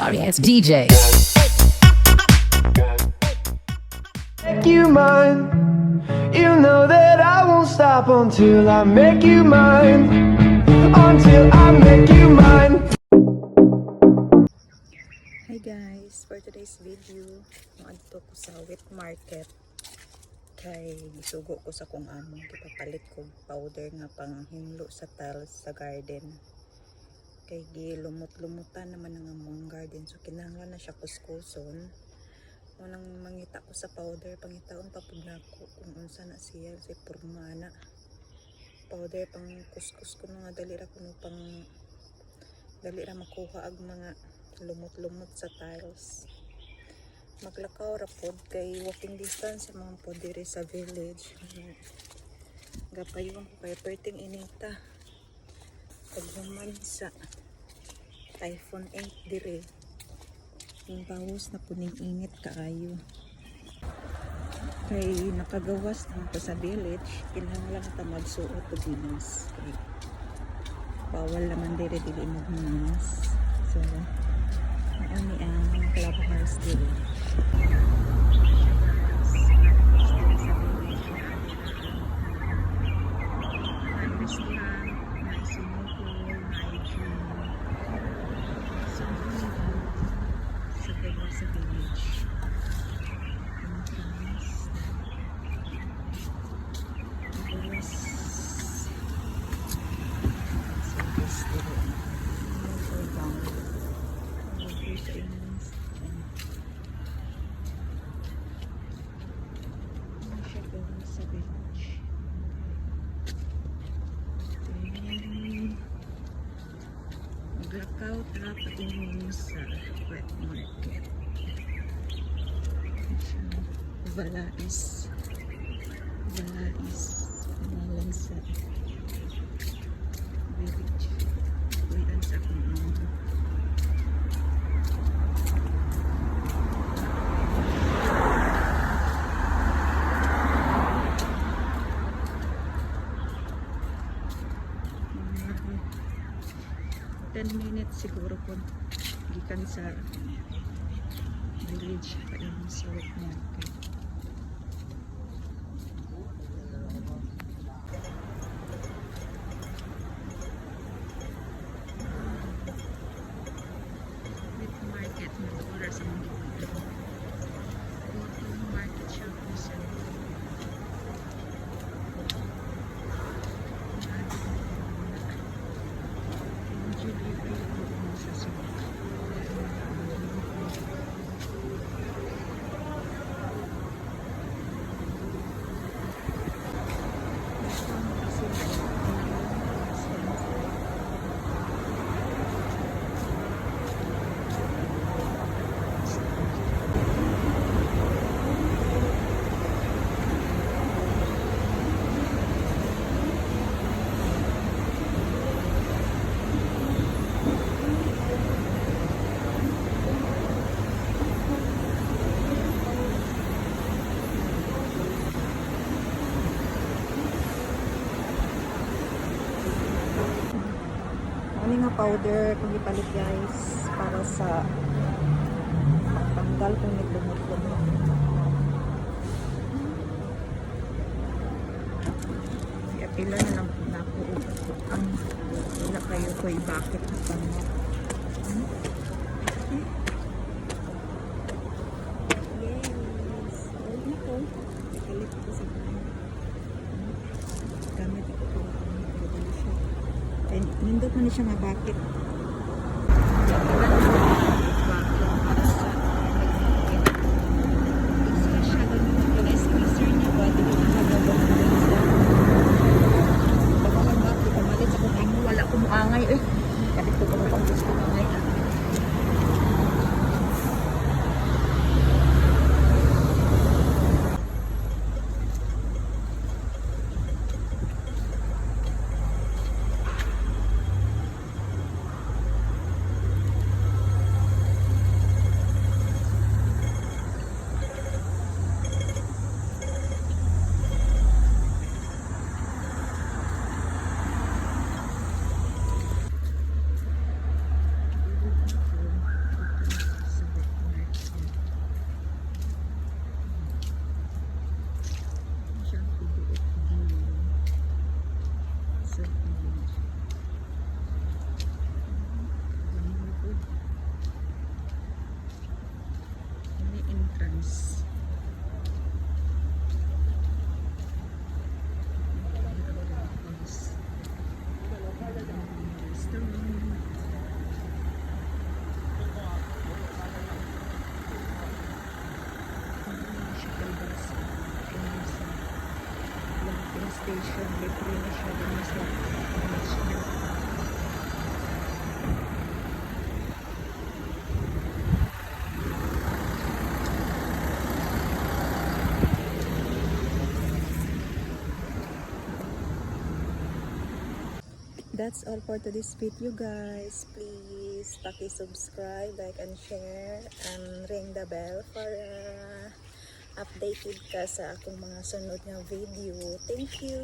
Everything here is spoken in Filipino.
sorry ass DJ. Make you mine. You know that I won't stop until I make you mine. Until I make you mine. Hi guys, for today's video, maadto ko sa wet market kay gisugo ko sa kung amo gipapalit ko powder nga panghinlo sa tiles sa garden. Kay gilumot-lumutan naman ang among garden, so kinahanglan na siya kuskuson. Unang mangita ko sa powder, pangitaon pa pud nako kung unsa na siya sa porma na powder pang kuskus ko nga dali ra kuno pang dali ra makuha ag mga lumot-lumot sa tiles. Maglakaw ra pod kay walking distance sa mga pod diri sa village. Gapayon ko kay perting inita. Paghuman sa Typhoon 8 dire. Yung bawas na puning init kaayo. Kay nakagawas na ko sa village, kinahanglan ta magsuot og ginas. Kay bawal naman dire dili magmanas. So ani ang clubhouse dire. Maglakaw ta patingin sa wet market. Valais pangalan sa village. Uyan sa kung ano. Mga 10 minutes siguro po gikan sa village pa yun sa wet market. Wet market na oras ang gipito. Wet market siya po sa nga powder kung ipalit guys para sa pagtanggal kung naglumot-lumot. Iapila na lang na ako ang wala kayo ko bakit na panot. Yes! Ulit na ko. Ipalit ko sa gamit ko po. Nindot mo na siya nga bakit. Wala ko muangay eh. Kapit ko kung pang gusto muangay. Free na siya din sa national. That's all for today's video, guys. Please paki-subscribe, like and share, and ring the bell para updated ka sa akong mga sunod nga video. Thank you.